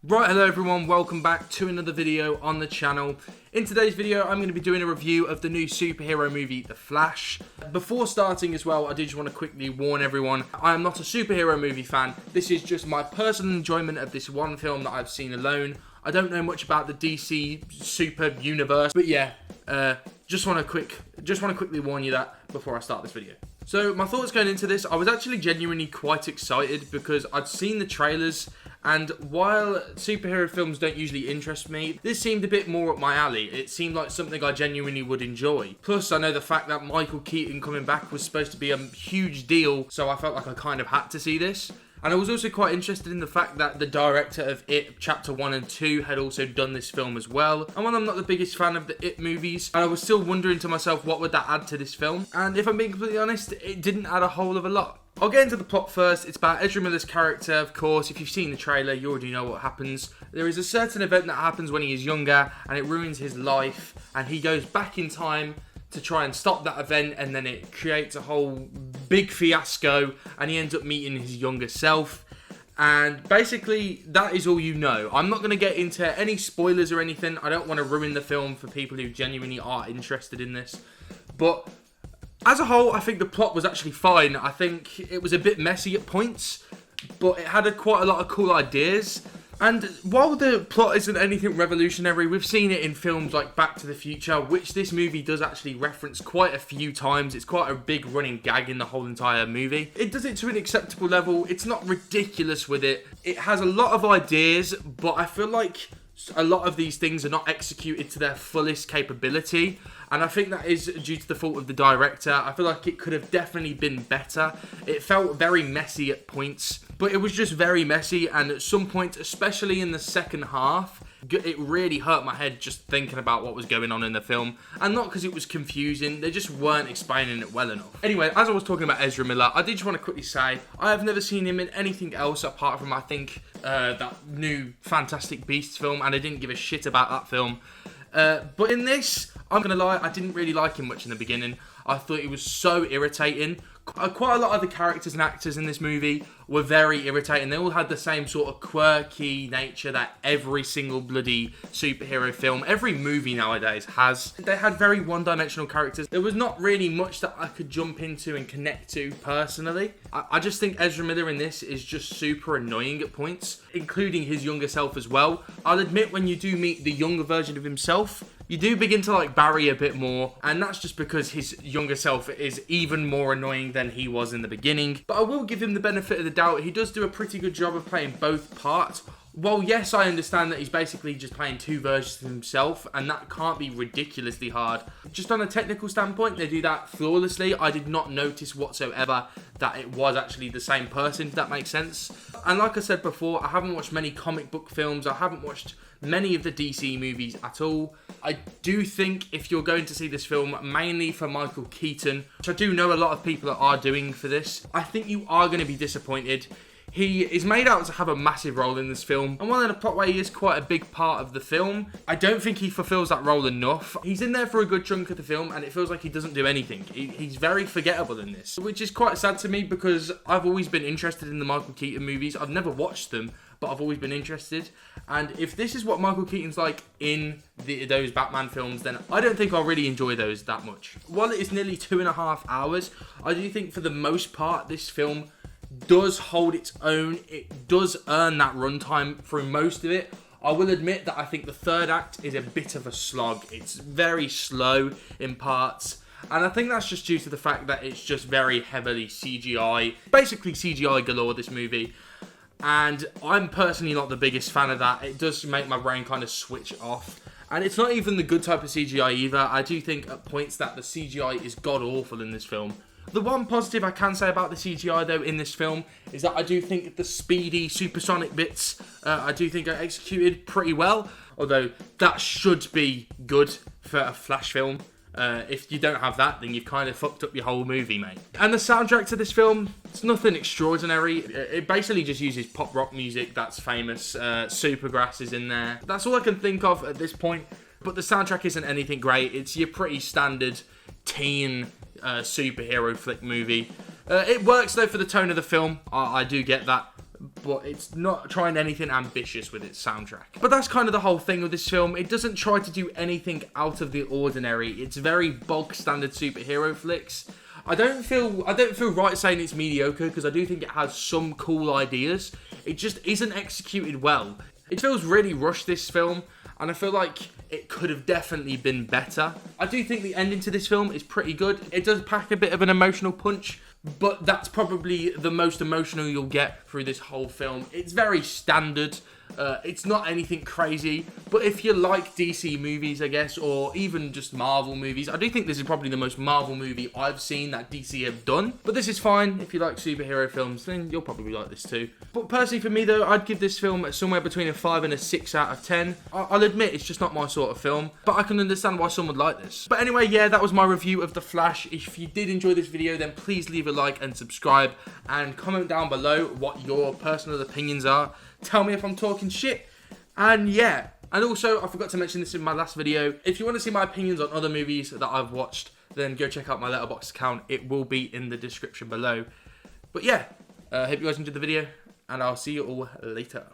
Right, hello everyone, welcome back to another video on the channel. In today's video, I'm going to be doing a review of the new superhero movie, The Flash. Before starting as well, I do just want to quickly warn everyone, I am not a superhero movie fan. This is just my personal enjoyment of this one film that I've seen alone. I don't know much about the DC super universe, but yeah, just want to quickly warn you that before I start this video. So my thoughts going into this, I was actually genuinely quite excited because I'd seen the trailers, and while superhero films don't usually interest me, this seemed a bit more up my alley. It seemed like something I genuinely would enjoy. Plus, I know the fact that Michael Keaton coming back was supposed to be a huge deal, so I felt like I kind of had to see this. And I was also quite interested in the fact that the director of It Chapter 1 and 2 had also done this film as well. And while I'm not the biggest fan of the It movies, I was still wondering to myself, what would that add to this film? And if I'm being completely honest, it didn't add a whole of a lot. I'll get into the plot first. It's about Ezra Miller's character, of course. If you've seen the trailer, you already know what happens. There is a certain event that happens when he is younger, and it ruins his life, and he goes back in time to try and stop that event, and then it creates a whole big fiasco, and he ends up meeting his younger self. And basically, that is all you know. I'm not going to get into any spoilers or anything. I don't want to ruin the film for people who genuinely are interested in this. But as a whole, I think the plot was actually fine. I think it was a bit messy at points, but it had quite a lot of cool ideas. And while the plot isn't anything revolutionary, we've seen it in films like Back to the Future, which this movie does actually reference quite a few times. It's quite a big running gag in the whole entire movie. It does it to an acceptable level. It's not ridiculous with it. It has a lot of ideas, but I feel like a lot of these things are not executed to their fullest capability. And I think that is due to the fault of the director. I feel like it could have definitely been better. It felt very messy at points, but it was just very messy. And at some point, especially in the second half, it really hurt my head just thinking about what was going on in the film. And not because it was confusing, they just weren't explaining it well enough. Anyway, as I was talking about Ezra Miller, I did just want to quickly say, I have never seen him in anything else apart from, I think, that new Fantastic Beasts film, and I didn't give a shit about that film. But in this, I'm going to lie, I didn't really like him much in the beginning. I thought he was so irritating. Quite a lot of the characters and actors in this movie were very irritating. They all had the same sort of quirky nature that every single bloody superhero film, every movie nowadays has. They had very one-dimensional characters. There was not really much that I could jump into and connect to personally. I just think Ezra Miller in this is just super annoying at points, including his younger self as well. I'll admit, when you do meet the younger version of himself, you do begin to like Barry a bit more, and that's just because his younger self is even more annoying than he was in the beginning. But I will give him the benefit of the doubt. He does do a pretty good job of playing both parts. Well, yes, I understand that he's basically just playing two versions of himself, and that can't be ridiculously hard. Just on a technical standpoint, they do that flawlessly. I did not notice whatsoever that it was actually the same person, if that makes sense. And like I said before, I haven't watched many comic book films. I haven't watched many of the DC movies at all. I do think if you're going to see this film mainly for Michael Keaton, which I do know a lot of people are doing for this, I think you are going to be disappointed. He is made out to have a massive role in this film, and while in a plot way he is quite a big part of the film, I don't think he fulfills that role enough. He's in there for a good chunk of the film, and it feels like he doesn't do anything. He's very forgettable in this, which is quite sad to me because I've always been interested in the Michael Keaton movies. I've never watched them, but I've always been interested. And if this is what Michael Keaton's like in those Batman films, then I don't think I'll really enjoy those that much. While it is nearly 2.5 hours, I do think for the most part this film does hold its own. It does earn that runtime through most of it. I will admit that I think the third act is a bit of a slog. It's very slow in parts, and I think that's just due to the fact that it's just very heavily CGI. Basically CGI galore, this movie. And I'm personally not the biggest fan of that. It does make my brain kind of switch off. And it's not even the good type of CGI either. I do think at points that the CGI is god-awful in this film. The one positive I can say about the CGI though in this film is that I do think the speedy supersonic bits I do think are executed pretty well, although that should be good for a Flash film. If you don't have that, then you've kind of fucked up your whole movie, mate. And the soundtrack to this film, it's nothing extraordinary. It basically just uses pop rock music that's famous. Supergrass is in there. That's all I can think of at this point. But the soundtrack isn't anything great. It's your pretty standard teen superhero flick movie. It works though for the tone of the film. I do get that. but it's not trying anything ambitious with its soundtrack. But that's kind of the whole thing with this film. It doesn't try to do anything out of the ordinary. It's very bog standard superhero flicks. I don't feel right saying it's mediocre, because I do think it has some cool ideas. It just isn't executed well. It feels really rushed, this film, and I feel like it could have definitely been better. I do think the ending to this film is pretty good. It does pack a bit of an emotional punch, but that's probably the most emotional you'll get through this whole film. It's very standard. It's not anything crazy, but if you like DC movies, I guess, or even just Marvel movies, I do think this is probably the most Marvel movie I've seen that DC have done. But this is fine. If you like superhero films, then you'll probably like this too. But personally for me though, I'd give this film somewhere between a 5 and a 6 out of 10. I'll admit it's just not my sort of film, but I can understand why someone would like this. But anyway, yeah, that was my review of The Flash. If you did enjoy this video, then please leave a like and subscribe, and comment down below what your personal opinions are. Tell me if I'm talking shit. And yeah, and also I forgot to mention this in my last video. If you want to see my opinions on other movies that I've watched, then go check out my Letterboxd account. It will be in the description below. But yeah, hope you guys enjoyed the video, and I'll see you all later.